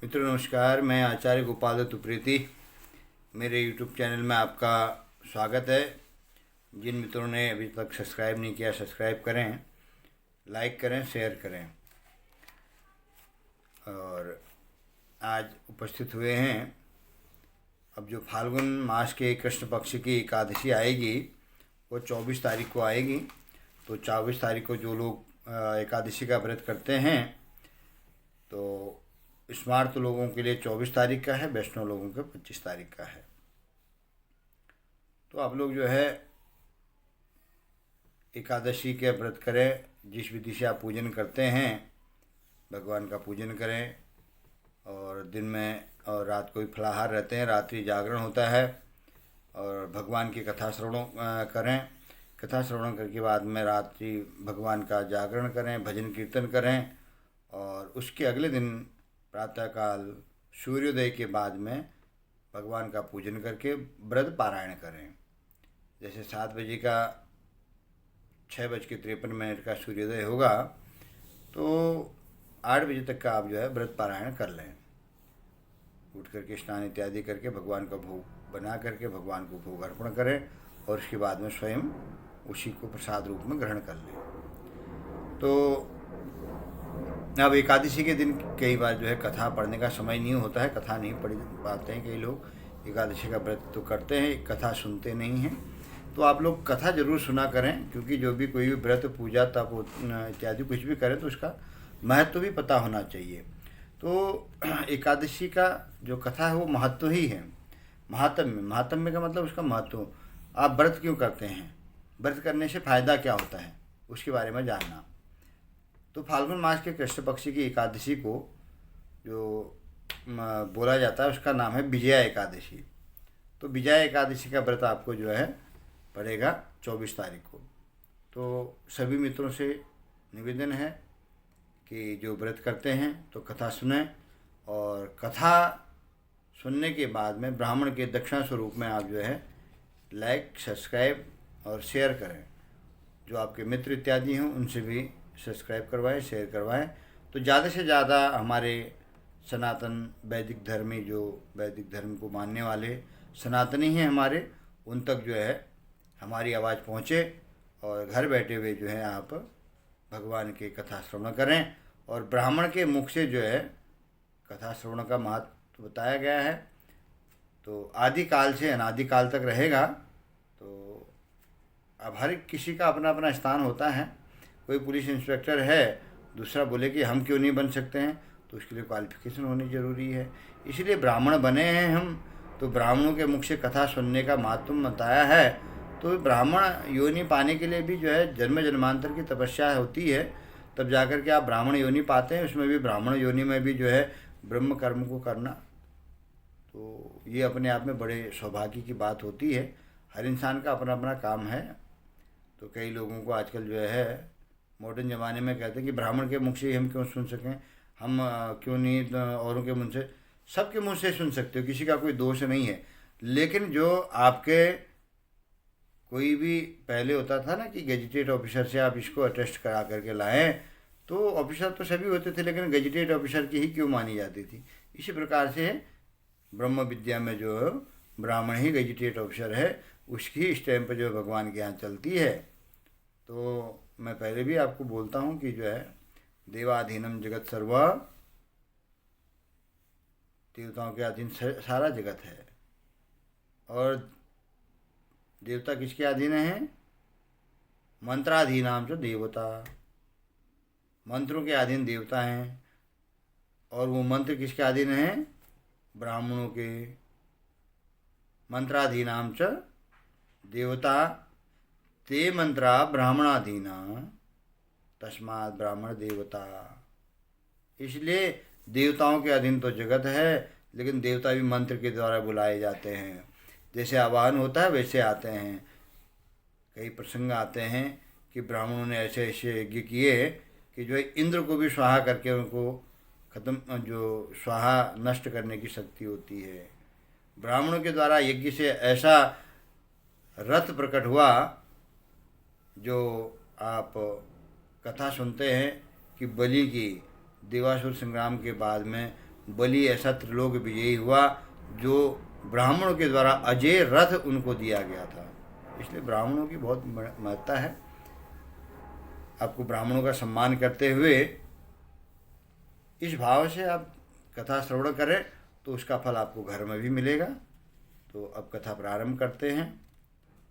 मित्रों नमस्कार, मैं आचार्य गोपाल दत्त उप्रेती। मेरे यूट्यूब चैनल में आपका स्वागत है। जिन मित्रों ने अभी तक सब्सक्राइब नहीं किया, सब्सक्राइब करें, लाइक करें, शेयर करें। और आज उपस्थित हुए हैं, अब जो फाल्गुन मास के कृष्ण पक्ष की एकादशी आएगी वो 24 तारीख को आएगी। तो 24 तारीख को जो लोग एकादशी का व्रत करते हैं तो स्मार्त लोगों के लिए 24 तारीख का है, वैष्णव लोगों के 25 तारीख का है। तो आप लोग जो है एकादशी के व्रत करें। जिस विधि से आप पूजन करते हैं भगवान का पूजन करें, और दिन में और रात को भी फलाहार रहते हैं, रात्रि जागरण होता है, और भगवान की कथा श्रवण करें। कथा श्रवण करके बाद में रात्रि भगवान का जागरण करें, भजन कीर्तन करें, और उसके अगले दिन प्रातःकाल सूर्योदय के बाद में भगवान का पूजन करके व्रत पारायण करें। जैसे 7 बजे का 6:53 का सूर्योदय होगा तो 8 बजे तक का आप जो है व्रत पारायण कर लें। उठ करके स्नान इत्यादि करके भगवान का भोग बना करके भगवान को भोग अर्पण करें, और उसके बाद में स्वयं उसी को प्रसाद रूप में ग्रहण कर लें। तो अब एकादशी के दिन कई बार जो है कथा पढ़ने का समय नहीं होता है, कथा नहीं पढ़ पाते हैं कई लोग। एकादशी का व्रत तो करते हैं, कथा सुनते नहीं हैं। तो आप लोग कथा जरूर सुना करें, क्योंकि जो भी कोई भी व्रत पूजा तप इत्यादि कुछ भी करें तो उसका महत्व भी पता होना चाहिए। तो एकादशी का जो कथा है वो महत्व ही है। महात्म्य का मतलब उसका महत्व। आप व्रत क्यों करते हैं, व्रत करने से फ़ायदा क्या होता है, उसके बारे में जानना। तो फाल्गुन मास के कृष्ण पक्ष की एकादशी को जो बोला जाता है उसका नाम है विजया एकादशी। तो विजया एकादशी का व्रत आपको जो है पड़ेगा 24 तारीख को। तो सभी मित्रों से निवेदन है कि जो व्रत करते हैं तो कथा सुनें, और कथा सुनने के बाद में ब्राह्मण के दक्षिणा स्वरूप में आप जो है लाइक, सब्सक्राइब और शेयर करें। जो आपके मित्र इत्यादि हैं उनसे भी सब्सक्राइब करवाएं, शेयर करवाएं। तो ज़्यादा से ज़्यादा हमारे सनातन वैदिक धर्मी, जो वैदिक धर्म को मानने वाले सनातनी हैं हमारे, उन तक जो है हमारी आवाज़ पहुँचे, और घर बैठे हुए जो है आप भगवान के कथा श्रवण करें। और ब्राह्मण के मुख से जो है कथा श्रवण का महत्व बताया गया है, तो आदिकाल से अनादिकाल तक रहेगा। तो अब हर किसी का अपना अपना स्थान होता है। कोई पुलिस इंस्पेक्टर है, दूसरा बोले कि हम क्यों नहीं बन सकते हैं, तो उसके लिए क्वालिफिकेशन होनी ज़रूरी है। इसलिए ब्राह्मण बने हैं हम, तो ब्राह्मणों के मुख से कथा सुनने का महत्व बताया है। तो ब्राह्मण योनि पाने के लिए भी जो है जन्म जन्मांतर की तपस्या होती है, तब जाकर के आप ब्राह्मण योनि पाते हैं। उसमें भी ब्राह्मण योनि में भी जो है ब्रह्म कर्म को करना, तो ये अपने आप में बड़े सौभाग्य की बात होती है। हर इंसान का अपना अपना काम है। तो कई लोगों को आजकल जो है मॉडर्न ज़माने में कहते हैं कि ब्राह्मण के मुख से ही हम क्यों सुन सकें, हम क्यों नहीं औरों के मुँह से, सबके मुँह से सुन सकते हो, किसी का कोई दोष नहीं है। लेकिन जो आपके कोई भी पहले होता था ना कि गेजिटेड ऑफिसर से आप इसको अटेस्ट करा करके लाएं, तो ऑफिसर तो सभी होते थे, लेकिन गेजिटेड ऑफिसर की ही क्यों मानी जाती थी। इसी प्रकार से ब्रह्म विद्या में जो ब्राह्मण ही गेजिटेड ऑफिसर है, उसकी स्टैंप जो भगवान के यहाँ चलती है। तो मैं पहले भी आपको बोलता हूँ कि जो है देवाधीनम जगत सर्वा, देवताओं के अधीन सारा जगत है। और देवता किसके अधीन है? मंत्राधीनाम जो देवता, मंत्रों के अधीन देवता हैं। और वो मंत्र किसके अधीन हैं? ब्राह्मणों के। मंत्राधीनाम च देवता ते मंत्रा ब्राह्मणाधीना तस्मात् ब्राह्मण देवता। इसलिए देवताओं के अधीन तो जगत है, लेकिन देवता भी मंत्र के द्वारा बुलाए जाते हैं। जैसे आवाहन होता है वैसे आते हैं। कई प्रसंग आते हैं कि ब्राह्मणों ने ऐसे ऐसे यज्ञ किए कि जो इंद्र को भी स्वाहा करके उनको खत्म, जो स्वाहा नष्ट करने की शक्ति होती है। ब्राह्मणों के द्वारा यज्ञ से ऐसा रथ प्रकट हुआ, जो आप कथा सुनते हैं कि बलि की देवासुर संग्राम के बाद में बलि ऐसा त्रिलोक विजयी हुआ जो ब्राह्मणों के द्वारा अजय रथ उनको दिया गया था। इसलिए ब्राह्मणों की बहुत महत्ता है। आपको ब्राह्मणों का सम्मान करते हुए इस भाव से आप कथा श्रवण करें तो उसका फल आपको घर में भी मिलेगा। तो अब कथा प्रारंभ करते हैं।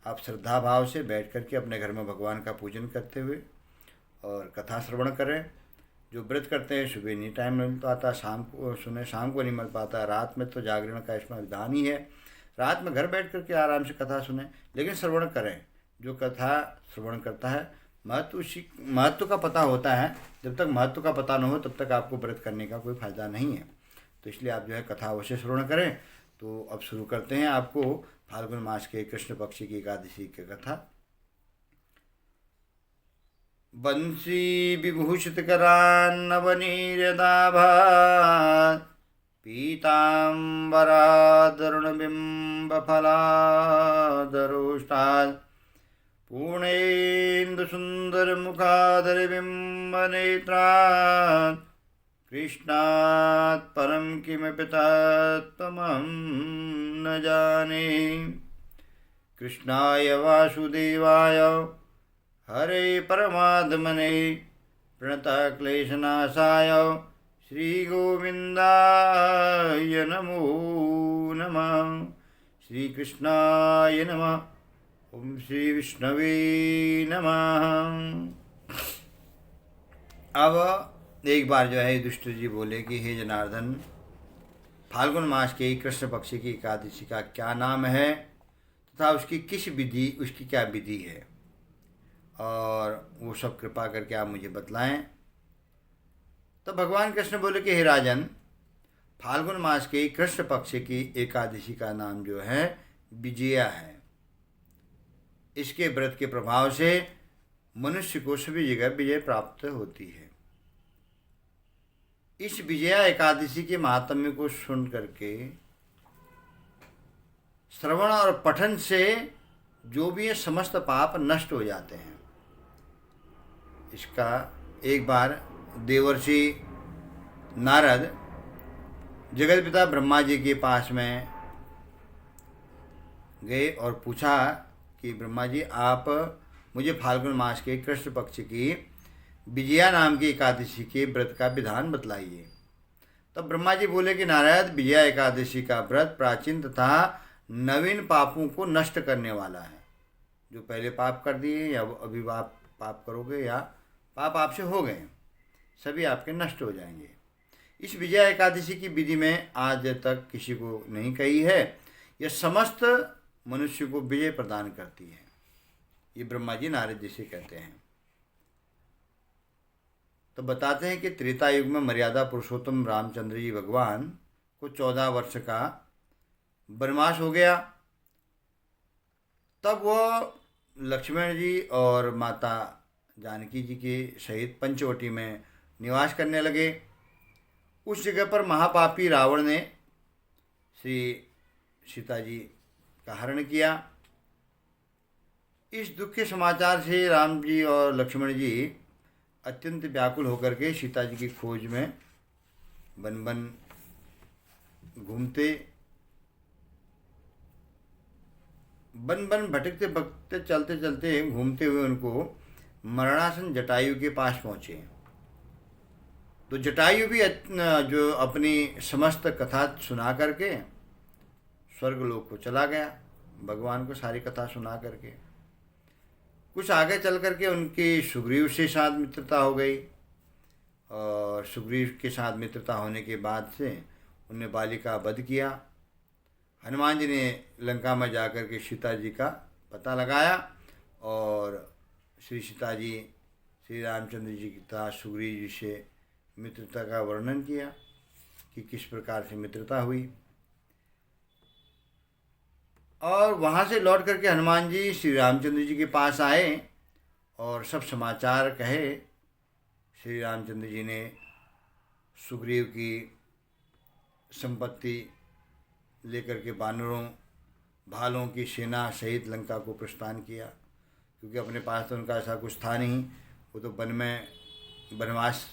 आप श्रद्धा भाव से बैठ करके अपने घर में भगवान का पूजन करते हुए और कथा श्रवण करें। जो व्रत करते हैं सुबह नहीं टाइम मिल पाता, शाम को सुने, शाम को नहीं मिल पाता, रात में तो जागरण का इसमें विधान ही है। रात में घर बैठ करके आराम से कथा सुने, लेकिन श्रवण करें। जो कथा श्रवण करता है महत्व का पता होता है। जब तक महत्व का पता न हो तब तक आपको व्रत करने का कोई फायदा नहीं है। तो इसलिए आप जो है कथा अवश्य श्रवण करें। तो अब शुरू करते हैं आपको फाल्गुन मास के कृष्ण पक्ष की एकादशी की कथा। बंसी विभूषित करान्नवनीर्यदाभात् पीताम्बरादरुणबिम्बफलादरोष्टात् पूर्णेन्दुसुन्दरमुखादरबिम्बनेत्रात् कृष्णात् परं किमपि तत्त्वमहं न जाने। कृष्णाय वासुदेवाय हरे परमात्मने प्रणतः क्लेशनाशाय श्रीगोविन्दाय नमो नमः। श्रीकृष्णाय नमः। ओम श्री विष्णवे नमः। अब एक बार जो है दुष्ट जी बोले कि हे जनार्दन, फाल्गुन मास के कृष्ण पक्ष की एकादशी का क्या नाम है तथा उसकी क्या विधि है, और वो सब कृपा करके आप मुझे बतलाएं। तो भगवान कृष्ण बोले कि हे राजन, फाल्गुन मास के कृष्ण पक्ष की एकादशी का नाम जो है विजया है। इसके व्रत के प्रभाव से मनुष्य को सभी जगह विजय प्राप्त होती है। इस विजया एकादशी के महात्म्य को सुन करके श्रवण और पठन से जो भी ये समस्त पाप नष्ट हो जाते हैं। इसका एक बार देवर्षि नारद जगत पिता ब्रह्मा जी के पास में गए और पूछा कि ब्रह्मा जी, आप मुझे फाल्गुन मास के कृष्ण पक्ष की विजया नाम की एकादशी के व्रत का विधान बतलाइए। तब ब्रह्मा जी बोले कि नारद, विजया एकादशी का व्रत प्राचीन तथा नवीन पापों को नष्ट करने वाला है। जो पहले पाप कर दिए या अभी आप पाप करोगे या पाप आपसे हो गए, सभी आपके नष्ट हो जाएंगे। इस विजया एकादशी की विधि में आज तक किसी को नहीं कही है। यह समस्त मनुष्य को विजय प्रदान करती है। ये ब्रह्मा जी नारद जी से कहते हैं। तो बताते हैं कि त्रेता युग में मर्यादा पुरुषोत्तम रामचंद्र जी भगवान को 14 वर्ष का वनवास हो गया। तब वो लक्ष्मण जी और माता जानकी जी के सहित पंचवटी में निवास करने लगे। उस जगह पर महापापी रावण ने श्री सीता जी का हरण किया। इस दुख के समाचार से राम जी और लक्ष्मण जी अत्यंत व्याकुल होकर के सीता जी की खोज में वन वन घूमते, वन वन भटकते भटकते चलते चलते घूमते हुए उनको मरणासन जटायु के पास पहुँचे। तो जटायु भी जो अपनी समस्त कथा सुना करके स्वर्गलोक को चला गया, भगवान को सारी कथा सुना करके। कुछ आगे चल करके उनकी सुग्रीव से साथ मित्रता हो गई, और सुग्रीव के साथ मित्रता होने के बाद से उन्हें बाली का वध किया। हनुमान जी ने लंका में जाकर के सीता जी का पता लगाया और श्री सीता जी श्री रामचंद्र जी तथा सुग्रीव जी से मित्रता का वर्णन किया कि किस प्रकार से मित्रता हुई। और वहाँ से लौट करके हनुमान जी श्री रामचंद्र जी के पास आए और सब समाचार कहे। श्री रामचंद्र जी ने सुग्रीव की संपत्ति लेकर के वानरों भालों की सेना सहित लंका को प्रस्थान किया, क्योंकि अपने पास तो उनका ऐसा कुछ था नहीं। वो तो वन में वनवास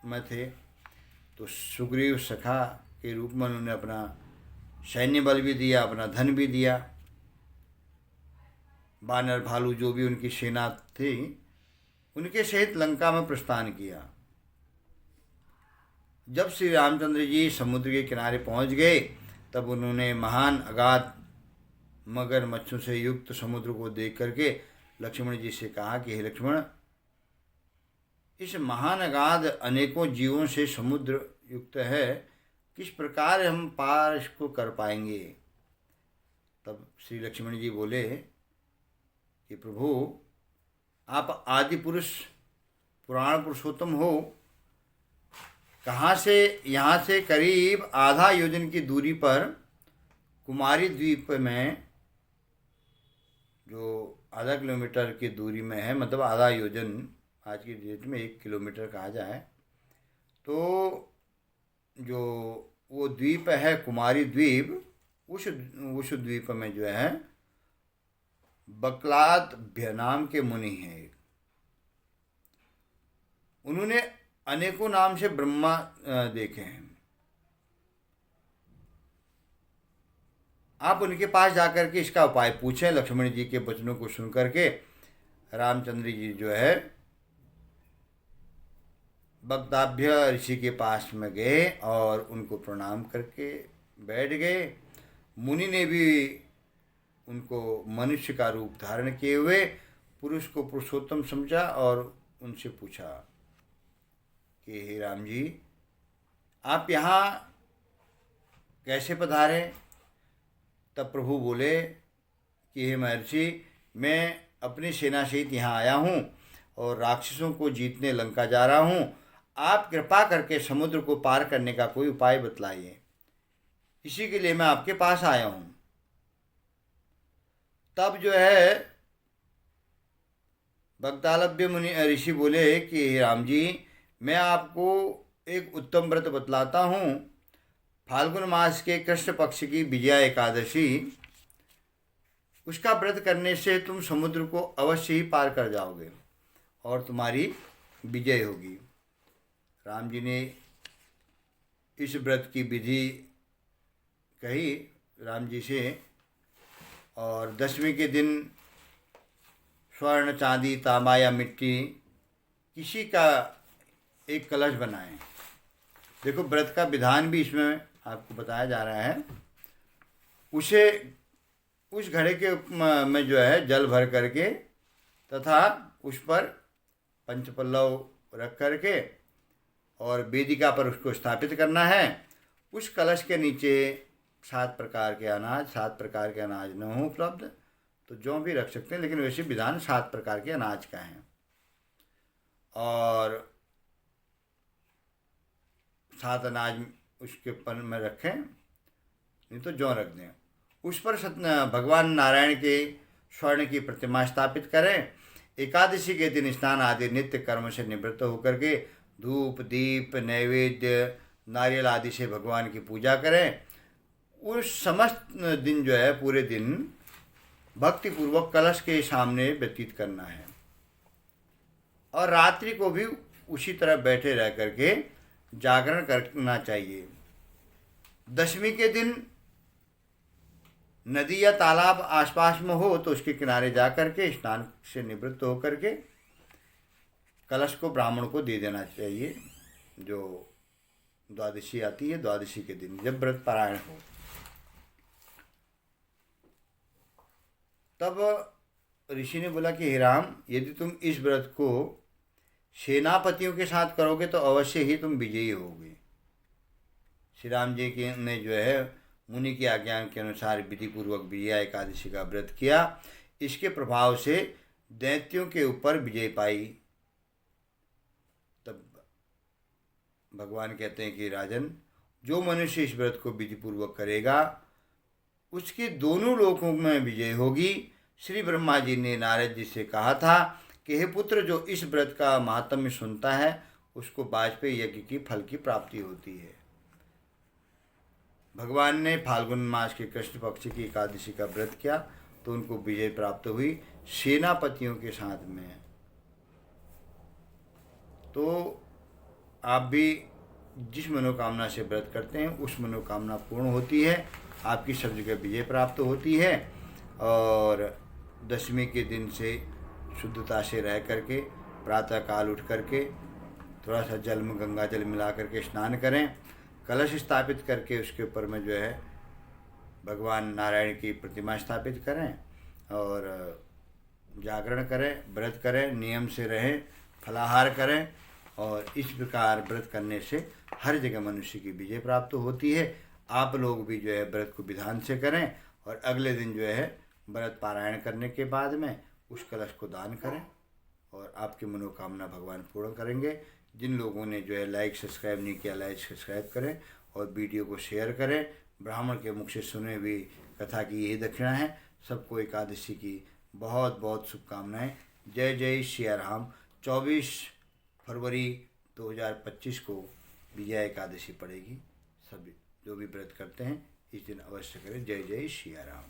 में थे। तो सुग्रीव सखा के रूप में उन्होंने अपना सैन्य बल भी दिया, अपना धन भी दिया। बानर भालू जो भी उनकी सेना थी उनके सहित लंका में प्रस्थान किया। जब श्री रामचंद्र जी समुद्र के किनारे पहुंच गए तब उन्होंने महान अगाध मगर मच्छों से युक्त समुद्र को देख करके लक्ष्मण जी से कहा कि हे लक्ष्मण, इस महान अगाध अनेकों जीवों से समुद्र युक्त है, किस प्रकार हम पार इसको कर पाएंगे। तब श्री लक्ष्मण जी बोले कि प्रभु, आप आदि पुरुष पुराण पुरुषोत्तम हो। कहाँ से? यहाँ से करीब आधा योजन की दूरी पर कुमारी द्वीप में, जो आधा किलोमीटर की दूरी में है, मतलब आधा योजन आज की डेट में 1 किलोमीटर कहा जाए, तो जो वो द्वीप है कुमारी द्वीप, उस द्वीप में जो है बकलाद नाम के मुनि हैं। उन्होंने अनेकों नाम से ब्रह्मा देखे हैं। आप उनके पास जाकर के इसका उपाय पूछें। लक्ष्मण जी के वचनों को सुन करके रामचंद्र जी जो है बगदाभ्य ऋषि के पास में गए और उनको प्रणाम करके बैठ गए। मुनि ने भी उनको मनुष्य का रूप धारण किए हुए पुरुष को पुरुषोत्तम समझा और उनसे पूछा कि हे राम जी, आप यहाँ कैसे पधारे? तब प्रभु बोले कि हे महर्षि, मैं अपनी सेना सहित यहाँ आया हूँ और राक्षसों को जीतने लंका जा रहा हूँ। आप कृपा करके समुद्र को पार करने का कोई उपाय बतलाइए, इसी के लिए मैं आपके पास आया हूँ। तब जो है बगदालभ्य मुनि ऋषि बोले कि हे राम जी, मैं आपको एक उत्तम व्रत बतलाता हूँ। फाल्गुन मास के कृष्ण पक्ष की विजया एकादशी, उसका व्रत करने से तुम समुद्र को अवश्य ही पार कर जाओगे और तुम्हारी विजय होगी। राम जी ने इस व्रत की विधि कही राम जी से, और दशमी के दिन स्वर्ण चांदी तांबा या मिट्टी किसी का एक कलश बनाएं। देखो, व्रत का विधान भी इसमें आपको बताया जा रहा है। उसे उस घड़े के में जो है जल भर करके तथा उस पर पंचपल्लव रख करके और वेदिका पर उसको स्थापित करना है। उस कलश के नीचे 7 प्रकार के अनाज, 7 प्रकार के अनाज न हो उपलब्ध तो जो भी रख सकते हैं, लेकिन वैसे विधान 7 प्रकार के अनाज का है। और 7 अनाज उसके पन में रखें, नहीं तो जौ रख दें। उस पर भगवान नारायण के स्वर्ण की प्रतिमा स्थापित करें। एकादशी के दिन स्नान आदि नित्य कर्म से निवृत्त होकर के धूप दीप नैवेद्य नारियल आदि से भगवान की पूजा करें। उस समस्त दिन जो है पूरे दिन भक्तिपूर्वक कलश के सामने व्यतीत करना है और रात्रि को भी उसी तरह बैठे रह करके जागरण करना चाहिए। दशमी के दिन नदी या तालाब आसपास में हो तो उसके किनारे जा करके स्नान से निवृत्त होकर के कलश को ब्राह्मण को दे देना चाहिए। जो द्वादशी आती है, द्वादशी के दिन जब व्रत पारायण हो, तब ऋषि ने बोला कि हे राम, यदि तुम इस व्रत को सेनापतियों के साथ करोगे तो अवश्य ही तुम विजयी होगे। श्री राम जी के ने जो है मुनि की आज्ञा के अनुसार विधि पूर्वक विजया एकादशी का व्रत किया। इसके प्रभाव से दैत्यों के ऊपर विजय पाई। तब भगवान कहते हैं कि राजन, जो मनुष्य इस व्रत को विधि पूर्वक करेगा उसके दोनों लोकों में विजय होगी। श्री ब्रह्मा जी ने नारद जी से कहा था कि हे पुत्र, जो इस व्रत का महात्म्य सुनता है उसको वाजपेयी यज्ञ की फल की प्राप्ति होती है। भगवान ने फाल्गुन मास के कृष्ण पक्ष की एकादशी का व्रत किया तो उनको विजय प्राप्त हुई सेनापतियों के साथ में। तो आप भी जिस मनोकामना से व्रत करते हैं उस मनोकामना पूर्ण होती है, आपकी सब जगह विजय प्राप्त होती है। और दशमी के दिन से शुद्धता से रह करके प्रातः काल उठ करके थोड़ा सा जल में गंगा जल मिला करके स्नान करें, कलश स्थापित करके उसके ऊपर में जो है भगवान नारायण की प्रतिमा स्थापित करें और जागरण करें, व्रत करें, नियम से रहें, फलाहार करें। और इस प्रकार व्रत करने से हर जगह मनुष्य की विजय प्राप्त होती है। आप लोग भी जो है व्रत को विधान से करें और अगले दिन जो है व्रत पारायण करने के बाद में उस कलश को दान करें और आपकी मनोकामना भगवान पूर्ण करेंगे। जिन लोगों ने जो है लाइक सब्सक्राइब नहीं किया, लाइक सब्सक्राइब करें और वीडियो को शेयर करें। ब्राह्मण के मुख से सुने हुई कथा की यही दक्षिणा है। सबको एकादशी की बहुत बहुत शुभकामनाएं। जय जय सिया राम। 24 फरवरी 2025 को विजया एकादशी पड़ेगी। सभी जो भी व्रत करते हैं इस दिन अवश्य करें। जय जय सिया राम।